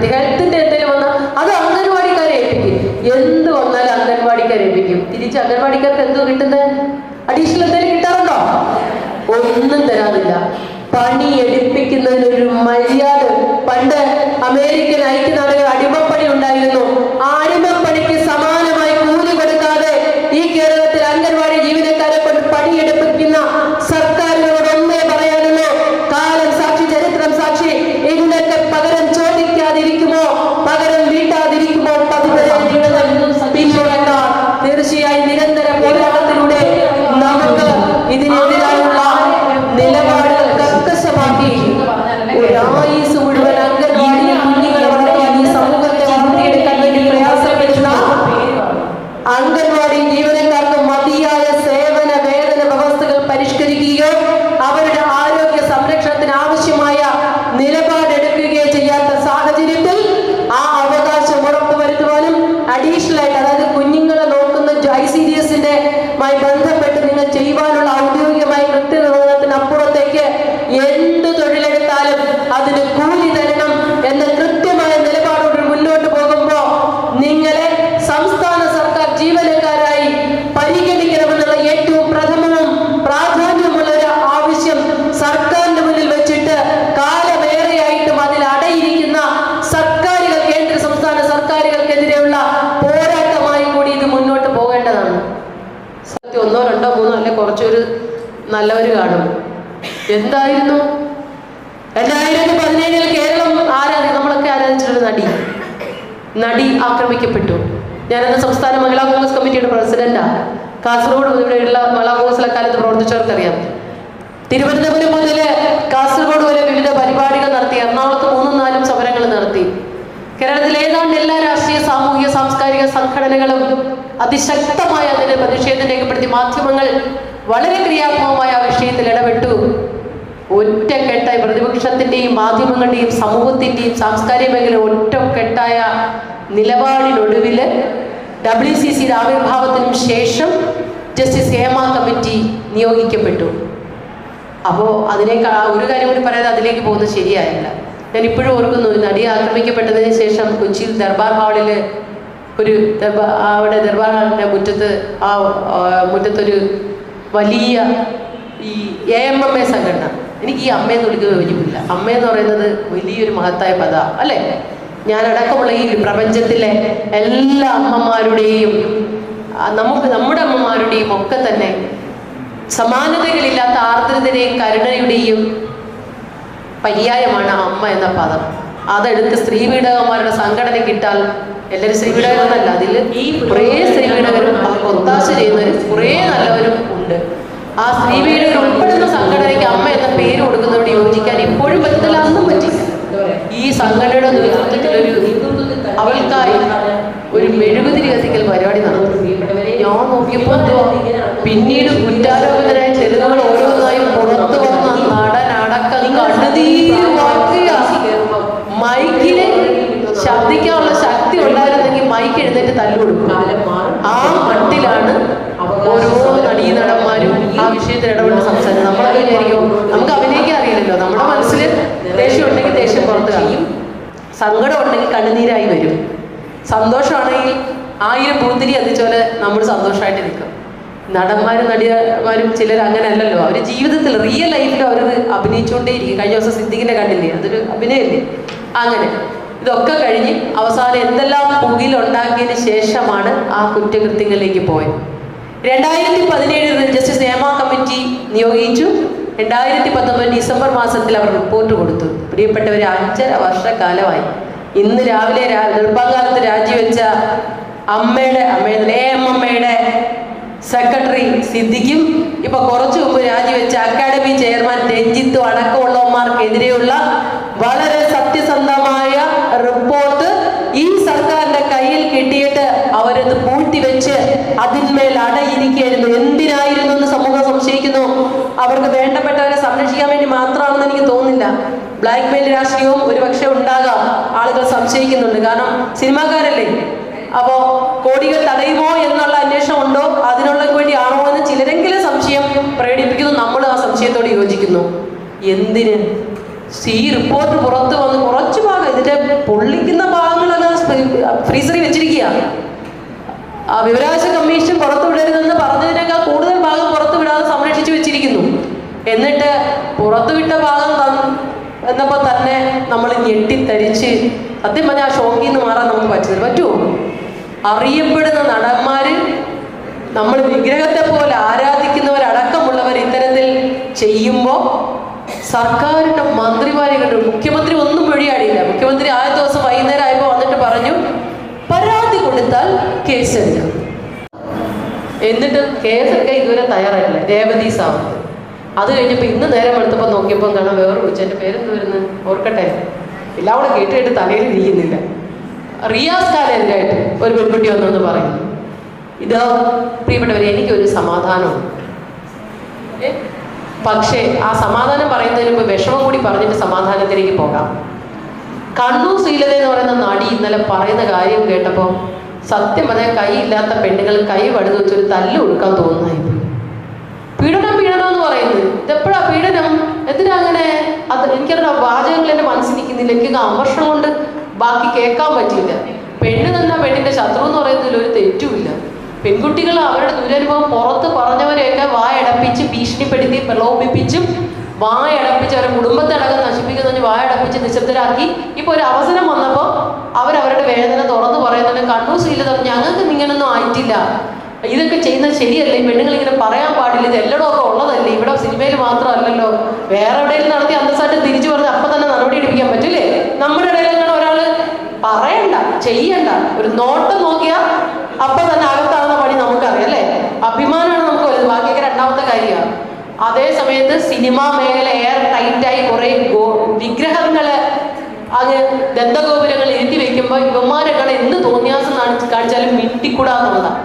ഏർപ്പെടുത്തി. ഹെൽത്തിന്റെ എന്തെങ്കിലും വന്നാൽ അത് അംഗൻവാടിക്കാരെ ഏൽപ്പിക്കും. എന്ത് വന്നാലും അംഗൻവാടിക്കാരെ ഏൽപ്പിക്കും. തിരിച്ച് അംഗൻവാടിക്കാർക്ക് എന്തോ കിട്ടുന്നത്? അഡീഷണൽ എന്തെങ്കിലും കിട്ടാറുണ്ടോ? ഒന്നും തരാതില്ല. പണി എടുപ്പിക്കുന്നതിനൊരു മര്യാദ. പണ്ട് അമേരിക്കൻ ഐക്യനാടുകൾ അടിമപ്പണി ഉണ്ടായിരുന്നു. ആ അടിമപ്പണിക്ക് സമാനമായി കൂലി കൊടുക്കാതെ ഈ കേരളത്തിൽ അംഗൻവാടി ജീവനക്കാരെ കൊണ്ട് പണിയെടുപ്പിക്കുന്ന സർക്കാരുകളോട് ഒന്നേ പറയാനുള്ളൂ. കാലം സാക്ഷി, ചരിത്രം സാക്ഷി. ഇതിനൊക്കെ പകരം ചോദിക്കാതിരിക്കുമോ, പകരം വീട്ടാതിരിക്കുമോ പിന്തുണക്കാർ. തീർച്ചയായും നിരന്തര പോരാട്ടത്തിലൂടെ നമുക്ക് ഇതിനെതിരായുള്ള നിലപാടുകൾ കർക്കശമാക്കി ഒരായുസ് മുഴുവൻ അംഗൻവാടിയിൽ കുഞ്ഞുങ്ങളെ വളർത്തി ഈ സമൂഹത്തെ വളർത്തിയെടുക്കാൻ വേണ്ടി പ്രയാസപ്പെടുന്ന അംഗൻവാടി ജീവനക്കാർക്ക് മതിയായ സേവന വേതന വ്യവസ്ഥകൾ പരിഷ്കരിക്കുകയോ അവരുടെ ആരോഗ്യ സംരക്ഷണത്തിന് ആവശ്യമായ നിലപാടെടുക്കുകയോ ചെയ്യാത്ത സാഹചര്യത്തിൽ ആ അവകാശം ഉറപ്പുവരുത്തുവാനും അഡീഷണൽ ആയിട്ട്, അതായത് കുഞ്ഞുങ്ങളെ നോക്കുന്ന ICDS-ന്റെ ബന്ധപ്പെട്ട് നിങ്ങൾ ചെയ്യുവാനുള്ള ഔദ്യോഗികമായ കൃത്യനിർവഹണത്തിനപ്പുറത്തേക്ക് എന്ത് തൊഴിലെടുത്താലും അതിന് കൂലി തരണം എന്ന കൃത്യമായ നിലപാടോട് മുന്നോട്ട് പോകുമ്പോ നിങ്ങളെ സംസ്ഥാന സർക്കാർ ജീവനക്കാരായി പരിഗണിക്കണമെന്നുള്ള ഏറ്റവും പ്രഥമവും പ്രാധാന്യമുള്ള ഒരു ആവശ്യം സർക്കാരിന്റെ മുന്നിൽ വെച്ചിട്ട് കാലമേറെയായിട്ടും അതിൽ അടയിരിക്കുന്ന സർക്കാരുകൾ, കേന്ദ്ര സംസ്ഥാന സർക്കാരുകൾക്കെതിരെയുള്ള പോരാട്ടമായി കൂടി ഇത് മുന്നോട്ട് പോകേണ്ടതാണ്. സത്യം 1, 2, 3 അല്ലെ കുറച്ചൊരു നല്ലവര് കാണും. എന്തായിരുന്നു 2017 കേരളം നമ്മളൊക്കെ ആരാധിച്ചിട്ടൊരു നടി ആക്രമിക്കപ്പെട്ടു. ഞാനന്ന് സംസ്ഥാന മഹിളാ കോൺഗ്രസ് കമ്മിറ്റിയുടെ പ്രസിഡന്റാ. കാസർഗോഡ് ഇവിടെയുള്ള മഹിളാ കോൺഗ്രസിലെ കാലത്ത് പ്രവർത്തിച്ചവർക്കറിയാം. തിരുവനന്തപുരം മുതൽ കാസർഗോഡ് വരെ വിവിധ പരിപാടികൾ നടത്തി. എറണാകുളത്ത് 3-4 സമരങ്ങൾ നടത്തി. കേരളത്തിലെ ഏതാണ്ട് എല്ലാ രാഷ്ട്രീയ, സാമൂഹിക, സാംസ്കാരിക സംഘടനകളും അതിശക്തമായ അതിന്റെ പ്രതിഷേധം രേഖപ്പെടുത്തി. മാധ്യമങ്ങൾ വളരെ ക്രിയാത്മകമായ ആ വിഷയത്തിൽ ഇടപെട്ടു. ഒറ്റക്കെട്ടായി പ്രതിപക്ഷത്തിന്റെയും മാധ്യമങ്ങളുടെയും സമൂഹത്തിന്റെയും സാംസ്കാരിക മേഖല ഒറ്റക്കെട്ടായ നിലപാടിനൊടുവില് WCCയുടെ ആവിർഭാവത്തിനും ശേഷം ജസ്റ്റിസ് ഹേമ കമ്മിറ്റി നിയോഗിക്കപ്പെട്ടു. അപ്പോൾ ഒരു കാര്യം കൂടി പറയാതെ അതിലേക്ക് പോകുന്നത് ശരിയായില്ല. ഞാൻ ഇപ്പോഴും ഓർക്കുന്നു, നടി ആക്രമിക്കപ്പെട്ടതിന് ശേഷം കൊച്ചിയിൽ ദർബാർ ഹാളില് അവിടെ ദർബാർ ഹാളിന്റെ മുറ്റത്തൊരു വലിയ ഈ AMMA സംഘടന, എനിക്ക് ഈ അമ്മയെന്ന് വിളിക്കുന്നത് യോജിപ്പില്ല. അമ്മയെന്ന് പറയുന്നത് വലിയൊരു മഹത്തായ പദ അല്ലേ? ഞാനടക്കമുള്ള ഈ പ്രപഞ്ചത്തിലെ എല്ലാ അമ്മമാരുടെയും നമ്മുടെ അമ്മമാരുടെയും ഒക്കെ തന്നെ സമാനതകളില്ലാത്ത ആർദ്രതയുടെയും കരുണയുടെയും പര്യായമാണ് അമ്മ എന്ന പദം. അതെടുത്ത് സ്ത്രീ പീഡകന്മാരുടെ സംഘടന കിട്ടാൽ, എല്ലാവരും സ്ത്രീ പീഡകരെന്നല്ല, അതിൽ കുറേ സ്ത്രീ പീഡകരും അവർക്ക് ഒത്താശ ചെയ്യുന്നവരും കുറേ നല്ലവരും ഉണ്ട്. ആ സ്ത്രീ പീഡകർ ഉൾപ്പെടുന്ന സംഘടനയ്ക്ക് അമ്മ എന്ന പേര് കൊടുക്കുന്നതോട് യോജിക്കാൻ ഇപ്പോഴും പറ്റില്ല, അന്നും പറ്റില്ല. ഈ സംഘടനയുടെ നേതൃത്വത്തിൽ അവൾക്കായി ഒരു മെഴുകുതിരി കത്തിക്കൽ പരിപാടി നടന്നു. ഞാൻ നോക്കിയപ്പോൾ പിന്നീട് കുറ്റാരോപിതരായ ചെറുതുകൾ ഓരോന്നായും പുറത്തു വന്ന നടനടക്കം കണ്ണുനീര് വാക്കുക. മൈക്കിന് ശബ്ദിക്കാനുള്ള ശക്തി ഉണ്ടായിരുന്നെങ്കിൽ മൈക്ക് എഴുന്നേറ്റ് തല്ലുകൊടുക്കും. ആ മട്ടിലാണ് ഓരോ നടീനടന്മാരും ആ വിഷയത്തിൽ ഇടപെട്ട് സംസാരിക്കുന്നത്. നമ്മളത് വിചാരിക്കും നമുക്ക് അഭിനയിക്കാൻ അറിയില്ലല്ലോ. നമ്മുടെ മനസ്സിൽ ദേഷ്യം ഉണ്ടെങ്കിൽ ദേഷ്യം പുറത്ത് കാണിക്കും, സങ്കടം ഉണ്ടെങ്കിൽ കണ്ണുനീരായി വരും, സന്തോഷമാണെങ്കിൽ 1000 പൂത്തിരി എത്തിച്ചോലെ നമ്മൾ സന്തോഷമായിട്ട് നിൽക്കും. നടന്മാരും നടിമാരും ചിലർ അങ്ങനെ അല്ലല്ലോ. അവർ ജീവിതത്തിൽ റിയൽ ലൈഫിൽ അവരത് അഭിനയിച്ചുകൊണ്ടേയിരിക്കും. കഴിഞ്ഞ ദിവസം സിദ്ദിഖിനെ കണ്ടില്ലേ, അതൊരു അഭിനയല്ലേ? അങ്ങനെ ഇതൊക്കെ കഴിഞ്ഞ് അവസാനം എന്തെല്ലാം പുകിലുണ്ടാക്കിയതിന് ശേഷമാണ് ആ കുറ്റകൃത്യങ്ങളിലേക്ക് പോയത്. 2017 ജസ്റ്റിസ് ഹേമ കമ്മിറ്റി നിയോഗിച്ചു. 2019 ഡിസംബർ മാസത്തിൽ അവർ റിപ്പോർട്ട് കൊടുത്തു. പ്രിയപ്പെട്ടവർ, 5.5 വർഷക്കാലമായി. ഇന്ന് രാവിലെ നിർഭകാലത്ത് രാജിവെച്ച AMMയുടെ സെക്രട്ടറി സിദ്ദിഖും ഇപ്പൊ കുറച്ചു മുമ്പ് രാജിവെച്ച അക്കാഡമി ചെയർമാൻ രഞ്ജിത്തും അടക്കമുള്ളവന്മാർക്കെതിരെയുള്ള വളരെ സത്യസന്ധമായ റിപ്പോർട്ട് ഈ സർക്കാരിന്റെ കയ്യിൽ കിട്ടിയിട്ട് അവരത് പൂഴ്ത്തിവെച്ച് അതിന്മേൽ അടയിരിക്കുകയായിരുന്നു. എന്തിനായിരുന്നു എന്ന് സമൂഹം സംശയിക്കുന്നു. അവർക്ക് വേണ്ടപ്പെട്ടവരെ സംരക്ഷിക്കാൻ വേണ്ടി മാത്രമാണെന്ന് എനിക്ക് തോന്നുന്നില്ല. ബ്ലാക്ക് മെയിൽ രാഷ്ട്രീയവും ഒരുപക്ഷെ ഉണ്ടാകാം, ആളുകൾ സംശയിക്കുന്നുണ്ട്. കാരണം സിനിമാക്കാരല്ലേ, അപ്പോ കോടികൾ തടയുമോ എന്നുള്ള അന്വേഷണം ഉണ്ടോ, അതിനുള്ള വേണ്ടിയാണോ എന്ന് ചിലരെങ്കിലും സംശയം പ്രകടിപ്പിക്കുന്നു. നമ്മൾ ആ സംശയത്തോട് യോജിക്കുന്നു. എന്തിന്? ഈ റിപ്പോർട്ട് പുറത്ത് വന്ന് കുറച്ച് ഭാഗം ഇതിന്റെ പൊള്ളിക്കുന്ന ഭാഗങ്ങളൊക്കെ ഫ്രീസറിൽ വെച്ചിരിക്കുക. ആ വിവരാവകാശ കമ്മീഷൻ പുറത്തു വിടരുതെന്ന് പറഞ്ഞതിനേക്കാൾ കൂടുതൽ ഭാഗം പുറത്തു വിടാതെ സംരക്ഷിച്ചു വെച്ചിരിക്കുന്നു. എന്നിട്ട് പുറത്തുവിട്ട ഭാഗം എന്നപ്പോൾ തന്നെ നമ്മൾ ഞെട്ടിത്തരിച്ച് സത്യം പറഞ്ഞാൽ ആ ഷോക്കിൽ നിന്ന് മാറാൻ നമുക്ക് പറ്റുമോ? അറിയപ്പെടുന്ന നടന്മാര്, നമ്മൾ വിഗ്രഹത്തെ പോലെ ആരാധിക്കുന്നവരടക്കമുള്ളവർ ഇത്തരത്തിൽ ചെയ്യുമ്പോൾ സർക്കാരിന്റെ മന്ത്രിമാരെ കണ്ടു. മുഖ്യമന്ത്രി ഒന്നും വഴിയാടിയില്ല. മുഖ്യമന്ത്രി ആദ്യ ദിവസം വൈകുന്നേരം ആയപ്പോൾ വന്നിട്ട് പറഞ്ഞു പരാതി കൊടുത്താൽ കേസെടുക്കും. എന്നിട്ട് കേസെടുക്കാൻ ഇതുവരെ തയ്യാറായില്ല രേവതി സാവന്ത്. അത് കഴിഞ്ഞപ്പോൾ ഇന്ന് നേരം എടുത്തപ്പോൾ നോക്കിയപ്പോൾ കാണാൻ വേറെ വിളിച്ചെൻ്റെ പേരെന്ത് വരുന്നത് ഓർക്കട്ടെ, എല്ലാം കൂടെ കേട്ടിട്ട് തലയിൽ നീങ്ങുന്നില്ല. റിയാസ് ഖാനെതിരായിട്ട് ഒരു പെൺകുട്ടി വന്നെന്ന് പറയുന്നു. ഇത് പ്രിയപ്പെട്ടവരെ, എനിക്കൊരു സമാധാനമുണ്ട്. പക്ഷേ ആ സമാധാനം പറയുന്നതിന് മുമ്പ് വിഷമം കൂടി പറഞ്ഞിട്ട് സമാധാനത്തിലേക്ക് പോകാം. കണ്ണൂർ ശ്രീലത എന്ന് പറയുന്ന നടി ഇന്നലെ പറയുന്ന കാര്യം കേട്ടപ്പോൾ സത്യം പറഞ്ഞാൽ കൈയില്ലാത്ത പെണ്ണുകൾ കൈ വടുത് വെച്ചൊരു തല്ല് കൊടുക്കാൻ തോന്നുന്നു. പീഡനം എന്ന് പറയുന്നത് ഇതെപ്പോഴാ പീഡനം? എന്തിനാ അങ്ങനെ? അത് എനിക്കറിയാം, വാചകങ്ങൾ എൻ്റെ മനസ്സിൽ നിൽക്കുന്നില്ല. എനിക്ക് അമർഷം കൊണ്ട് ബാക്കി കേൾക്കാൻ പറ്റിയില്ല. പെണ്ണ് തന്നെ പെണ്ണിന്റെ ശത്രു എന്ന് പറയുന്നതിൽ ഒരു തെറ്റുമില്ല. പെൺകുട്ടികൾ അവരുടെ ദുരനുഭവം പുറത്ത് പറഞ്ഞവരെയൊക്കെ വായടപ്പിച്ച് ഭീഷണിപ്പെടുത്തി പ്രലോഭിപ്പിച്ചും വായടപ്പിച്ച് അവരുടെ കുടുംബത്തെ അടക്കം നശിപ്പിക്കുന്ന വായടപ്പിച്ച് നിശബ്ദരാക്കി. ഇപ്പൊ ഒരു അവസരം വന്നപ്പോൾ അവരവരുടെ വേദന തുറന്നു പറയുന്നത് കണ്ണൂർ ശ്രീലത ഞങ്ങൾക്ക് ഇങ്ങനൊന്നും ആയിട്ടില്ല, ഇതൊക്കെ ചെയ്യുന്നത് ശരിയല്ല, ഈ പെണ്ണുങ്ങൾ ഇങ്ങനെ പറയാൻ പാടില്ല, ഇത് എല്ലായിടമൊക്കെ ഉള്ളതല്ലേ, ഇവിടെ സിനിമയിൽ മാത്രമല്ലല്ലോ, വേറെ എവിടെയും നടത്തി അന്തസ്സായിട്ട് തിരിച്ചു പറഞ്ഞ് അപ്പം തന്നെ നടപടി എടുപ്പിക്കാൻ പറ്റില്ലേ? നമ്മുടെ ഇടയിലെങ്ങനെ ഒരാള് പറയണ്ട ചെയ്യണ്ട ഒരു നോട്ടം നോക്കിയാൽ അപ്പൊ തന്നെ അകത്താകുന്ന പണി നമുക്കറിയാം അല്ലേ? അഭിമാനമാണ് നമുക്ക് വലുത്, ബാക്കിയൊക്കെ രണ്ടാമത്തെ കാര്യമാണ്. അതേ സമയത്ത് സിനിമാ മേഖല എയർ ടൈറ്റായി കുറെ വിഗ്രഹങ്ങള് അങ്ങ് ദന്തഗോപുരങ്ങൾ ഇരുത്തി വെക്കുമ്പോൾ യുവമാരൊക്കെ എന്ത് തോന്നിയാസം കാണിച്ചാലും മിണ്ടിക്കൂടാന്നുള്ളതാണ്.